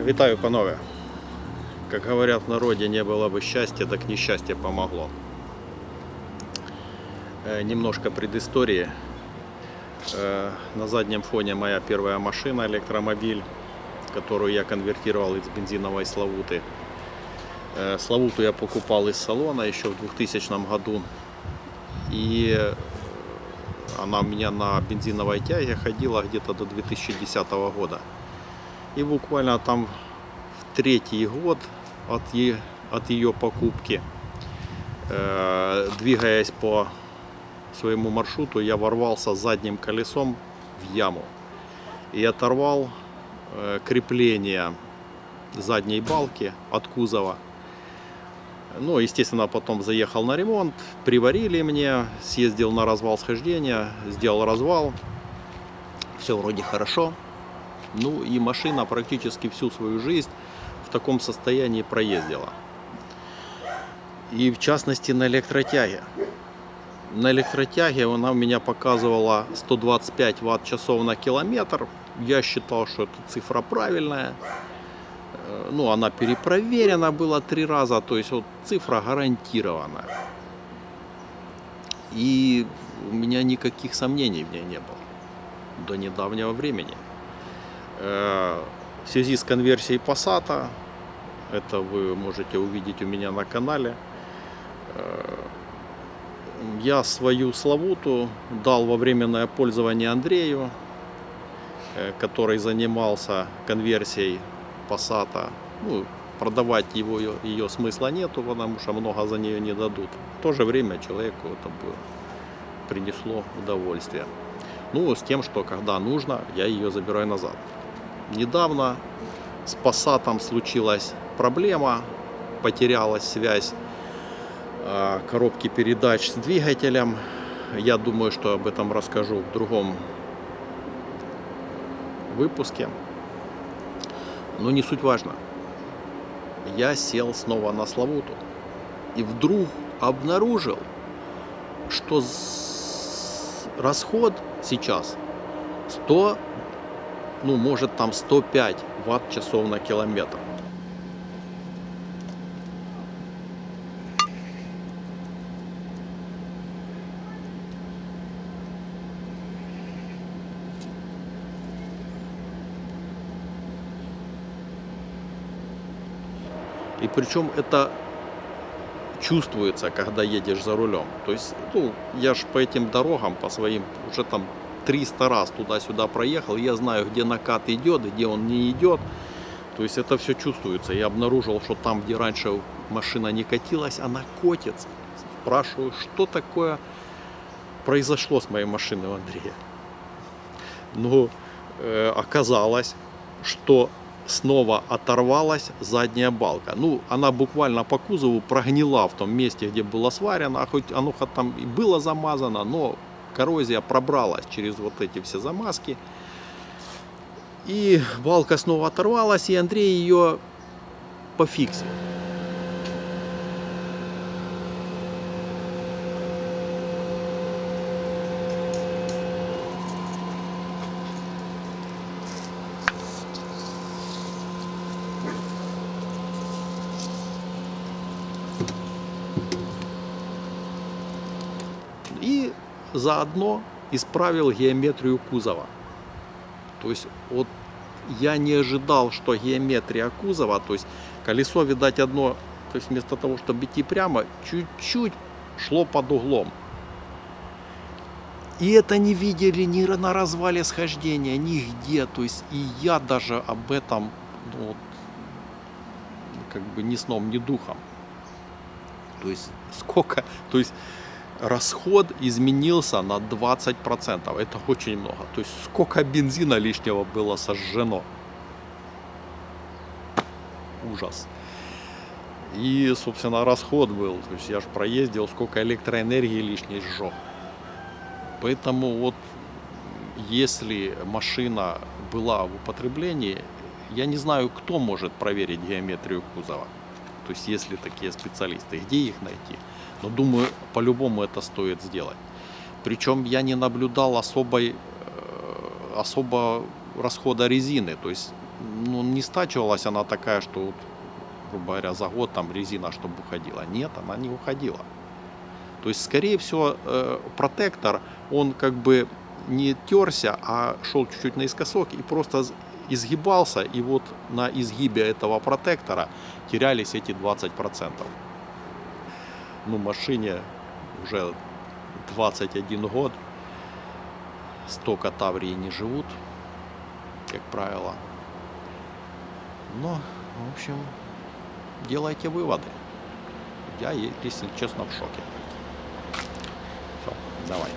Вітаю, панове. Как говорят в народе, не было бы счастья, так несчастье помогло. Немножко предыстории. На заднем фоне моя первая машина, электромобиль, которую я конвертировал из бензиновой Славуты. Славуту я покупал из салона еще в 2000 году. И она у меня на бензиновой тяге ходила где-то до 2010 года. И буквально там в третий год от ее покупки, двигаясь по своему маршруту, я ворвался задним колесом в яму и оторвал крепление задней балки от кузова. Ну, естественно, потом заехал на ремонт, приварили мне, съездил на развал схождения, сделал развал, все вроде хорошо. Ну и машина практически всю свою жизнь в таком состоянии проездила. И в частности на электротяге. На электротяге она у меня показывала 125 ватт-часов на километр. Я считал, что эта цифра правильная. Ну, она перепроверена была 3 раза, то есть вот цифра гарантированная. И у меня никаких сомнений в ней не было до недавнего времени. В связи с конверсией Passat, это вы можете увидеть у меня на канале, я свою Славуту дал во временное пользование Андрею, который занимался конверсией Passat. Ну, продавать ее смысла нету, потому что много за нее не дадут. В то же время человеку это бы принесло удовольствие. Ну, с тем, что когда нужно, я ее забираю назад. Недавно с Passat случилась проблема, потерялась связь коробки передач с двигателем. Я думаю, что об этом расскажу в другом выпуске. Но не суть важно. Я сел снова на Славуту и вдруг обнаружил, что расход сейчас 100, ну может там 105 ватт-часов на километр. И причем это чувствуется, когда едешь за рулем. То есть, ну, я ж по этим дорогам, по своим, уже там 300 раз туда-сюда проехал. Я знаю, где накат идет, где он не идет. То есть это все чувствуется. Я обнаружил, что там, где раньше машина не катилась, она катится. Спрашиваю, что такое произошло с моей машиной у Андрея. Ну, оказалось, что снова оторвалась задняя балка. Ну, она буквально по кузову прогнила в том месте, где было сварено, а хоть оно там и было замазано, но коррозия пробралась через вот эти все замазки. И балка снова оторвалась, и Андрей ее пофиксил. И заодно исправил геометрию кузова. То есть вот я не ожидал, что геометрия кузова, то есть колесо, видать, одно, то есть вместо того, чтобы идти прямо, чуть-чуть шло под углом. И это не видели ни на развале схождения, нигде. То есть и я даже об этом, ну, как бы ни сном, ни духом. То есть сколько, то есть расход изменился на 20%. Это очень много. То есть сколько бензина лишнего было сожжено. Ужас. И, собственно, расход был. То есть я же проездил, сколько электроэнергии лишней сжег. Поэтому вот если машина была в употреблении, я не знаю, кто может проверить геометрию кузова. То есть если такие специалисты, где их найти? Но думаю, по-любому это стоит сделать. Причем я не наблюдал особо расхода резины. То есть ну, не стачивалась она такая, что, вот, грубо говоря, за год там резина, чтобы уходила. Нет, она не уходила. То есть, скорее всего, протектор, он как бы не терся, а шел чуть-чуть наискосок и просто изгибался. И вот на изгибе этого протектора терялись эти 20%. Ну, машине уже 21 год. Столько Таврии не живут, как правило. Но, в общем, делайте выводы. Я, если честно, в шоке. Все, давай.